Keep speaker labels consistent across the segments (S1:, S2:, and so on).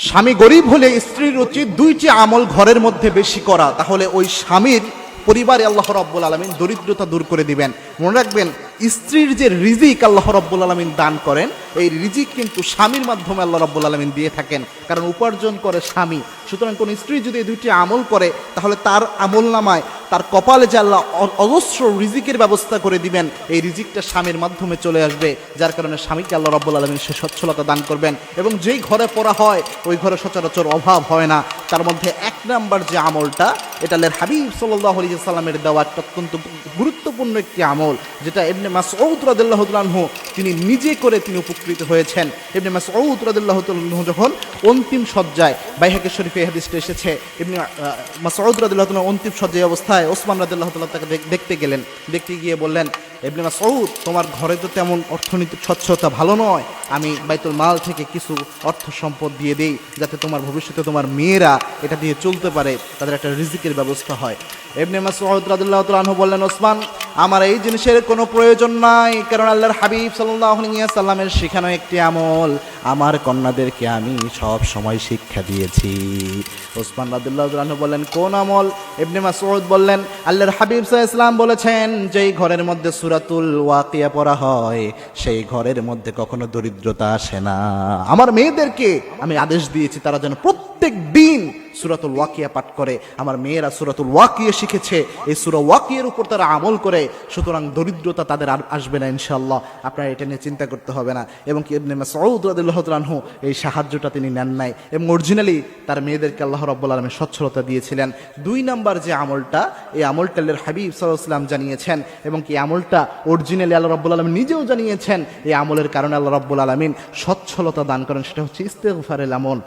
S1: স্বামী গরিব হলে স্ত্রীর উচিত দুইটি আমল ঘরের মধ্যে বেশি করা, তাহলে ওই স্বামীর পরিবারে আল্লাহ রাব্বুল আলামিন দরিদ্রতা দূর করে দিবেন। মনে রাখবেন, স্ত্রীর যে রিজিক আল্লাহ রাব্বুল আলামিন দান করেন, এই রিজিক কিন্তু স্বামীর মাধ্যমে আল্লাহ রাব্বুল আলামিন দিয়ে থাকেন, কারণ উপার্জন করে স্বামী। সুতরাং কোন স্ত্রী যদি এই দুইটি আমল করে, তাহলে তার আমল নামায় তার কপালে যে আল্লাহ অজস্র রিজিকের ব্যবস্থা করে দিবেন, এই রিজিকটা স্বামীর মাধ্যমে চলে আসবে, যার কারণে স্বামীকে আল্লাহ রাব্বুল আলামিন সে সচ্ছলতা দান করবেন। এবং যেই ঘরে পড়া হয়, ওই ঘরে সচরাচর অভাব হয় না। তার মধ্যে এক নাম্বার যে আমলটা, এটা আল্লাহর হাবিব সাল্লাল্লাহু আলাইহি ওয়াসাল্লামের দেওয়া অত্যন্ত গুরুত্বপূর্ণ একটি আমল, যেটা ইবনে মাসউদ রাদিয়াল্লাহু তাআলা আনহু তিনি নিজে করে তিনি উপকৃত হয়েছেন। ইবনে মাসউদ রাদিয়াল্লাহু তাআলা আনহু যখন অন্তিম শয্যায়, বাইহাকী শরীফে এই হাদিসটা এসেছে, ইবনে মাসউদ রাদিয়াল্লাহু তাআলা অন্তিম শয্যায় অবস্থায় ওসমান রাদিয়াল্লাহু তাআলা তাকে দেখতে গেলেন। দেখতে গিয়ে বললেন, ইবনে মাসউদ, তোমার ঘরে তো তেমন অর্থনৈতিক সচ্ছলতা ভালো নয়, আমি বাইতুল মাল থেকে কিছু অর্থ সম্পদ দিয়ে দেই, যাতে তোমার ভবিষ্যতে তোমার মেয়েরা এটা দিয়ে চলতে পারে, তাদের একটা রিজিকের ব্যবস্থা হয়। ইবনে মাসউদ রাদিয়াল্লাহু তাআলা আনহু বললেন, ওসমান, আমার এই জিনিসের কোনো প্রয়োজন নাই, কারণ আল্লাহর হাবিব সাল্লাল্লাহু আলাইহি ওয়াসাল্লামের শেখানো একটি আমল আমার কন্যাদেরকে আমি সব সময় শিক্ষা দিয়েছি। ওসমান রাদিয়াল্লাহু তাআলা আনহু বললেন, কোন আমল? ইবনে মাসউদ বললেন, আল্লাহর হাবিব সাল্লাল্লাহু আলাইহি ওয়াসাল্লাম বলেছেন, যেই ঘরের মধ্যে সূরাতুল ওয়াকিয়া পড়া হয়, সেই ঘরের মধ্যে কখনো দরিদ্রতা আসে না। আমার মেয়েদেরকে আমি আদেশ দিয়েছি তারা যেন প্রত্যেক দিন সূরাতুল ওয়াকিয়া পাঠ করে। আমার মেয়েরা সূরাতুল ওয়াকিয়া শিখেছে, এই সূরা ওয়াকিয়ার উপর তারা আমল করে, সুতরাং দরিদ্রতা তাদের আর আসবে না ইনশাআল্লাহ। আপনারা এটা নিয়ে চিন্তা করতে হবে না। এবং কি ইবনে মাসউদ রাদিয়াল্লাহু তাআলা আনহু এই সাহায্যটা তিনি নেন নাই, এবং অরিজিনালি তার মেয়েদেরকে আল্লাহ রাব্বুল আলামিন সচ্ছলতা দিয়েছিলেন। দুই নাম্বার যে আমলটা, এই আমলটা আল্লাহর হাবিব সাল্লাল্লাহু আলাইহি ওয়াসাল্লাম জানিয়েছেন, এবং কি আমলটা অরিজিনালি আল্লাহ রাব্বুল আলামিন নিজেও জানিয়েছেন। এই আমলের কারণে আল্লাহ রাব্বুল আলামিন সচ্ছলতা দান করেন, সেটা হচ্ছে ইস্তেগফারের আমল।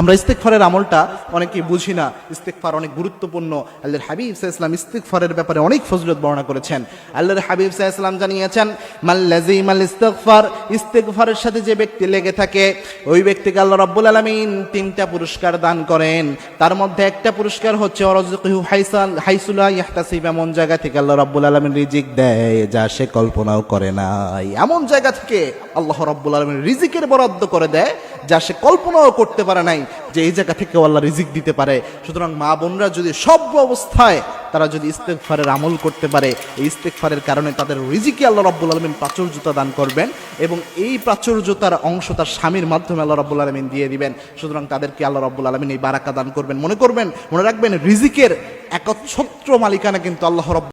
S1: আমরা ইস্তেগফারের আমলটা অনেকেই বুঝি না। ইস্তেগফার অনেক গুরুত্বপূর্ণ। আল্লাহর হাবিব সাল্লাল্লাহু আলাইহি ওয়াসাল্লাম ইস্তেগফারের ব্যাপারে অনেক ফজিলত বর্ণনা করেছেন। আল্লাহর হাবিব সাল্লাল্লাহু আলাইহি ওয়াসাল্লাম জানিয়েছেন, মাল্লাযিমাল ইস্তেগফার, ইস্তেগফারের সাথে যে ব্যক্তি লেগে থাকে, ওই ব্যক্তিকে আল্লাহ রাব্বুল আলামিন তিনটা পুরস্কার দান করেন। তার মধ্যে একটা পুরস্কার হচ্ছে ওয়ারযুকুহু হাইসু লা ইয়াহতাসিব, এমন জায়গা থেকে আল্লাহ রাব্বুল আলামিন রিজিক দেয় যা সে কল্পনাও করে নাই। এমন জায়গা থেকে আল্লাহ রাব্বুল আলামিন রিজিকের বরাদ্দ করে দেয় যা সে কল্পনাও করতে পারে নাই, যে এই জায়গা থেকে আল্লাহ রিজিক দিতে পারে। সুতরাং মা বোনরা যদি সব অবস্থায় তারা যদি ইস্তেগফারের আমল করতে পারে, এই ইস্তেগফারের কারণে তাদের রিজিকে আল্লাহ রাব্বুল আলামিন প্রাচুর্যতা দান করবেন, এবং এই প্রাচুর্যতার অংশ তার স্বামীর মাধ্যমে আল্লাহ রাব্বুল আলামিন দিয়ে দিবেন। সুতরাং তাদেরকে আল্লাহ রাব্বুল আলামিন এই বারাকা দান করবেন। মনে রাখবেন, রিজিকের একচ্ছত্র মালিকানা কিন্তু আল্লাহ রাব্বুল